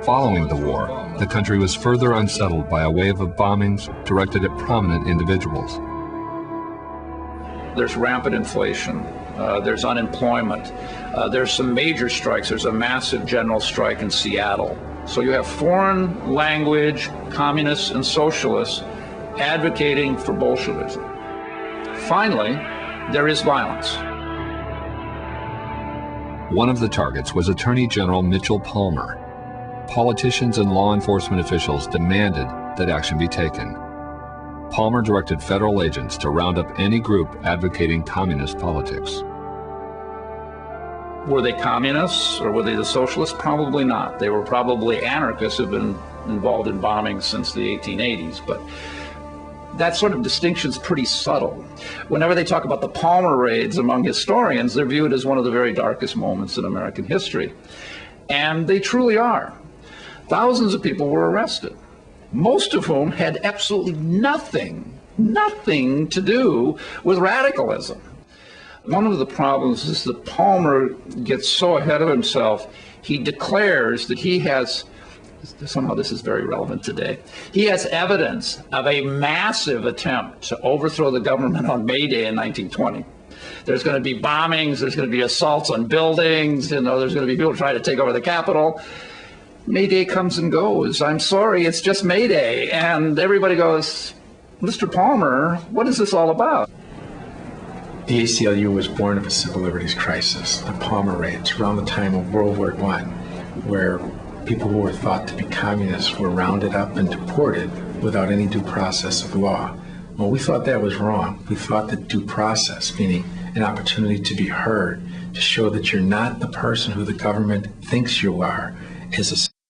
Following the war, the country was further unsettled by a wave of bombings directed at prominent individuals. There's rampant inflation. There's unemployment. There's some major strikes. There's a massive general strike in Seattle. So you have foreign language communists and socialists advocating for Bolshevism. Finally, there is violence. One of the targets was Attorney General Mitchell Palmer. Politicians and law enforcement officials demanded that action be taken. Palmer directed federal agents to round up any group advocating communist politics. Were they communists or were they the socialists? Probably not. They were probably anarchists who've been involved in bombings since the 1880s, but that sort of distinction is pretty subtle. Whenever they talk about the Palmer raids among historians, they're viewed as one of the very darkest moments in American history. And they truly are. Thousands of people were arrested, most of whom had absolutely nothing to do with radicalism. One of the problems is that Palmer gets so ahead of himself, he declares that he has, somehow this is very relevant today, he has evidence of a massive attempt to overthrow the government on May Day in 1920. There's going to be bombings, there's going to be assaults on buildings, there's going to be people trying to take over the Capitol. May Day comes and goes. I'm sorry, it's just May Day. And everybody goes, Mr. Palmer, what is this all about? The ACLU was born of a civil liberties crisis, the Palmer raids, around the time of World War I, where people who were thought to be communists were rounded up and deported without any due process of law. Well, we thought that was wrong. We thought that due process, meaning an opportunity to be heard, to show that you're not the person who the government thinks you are, is a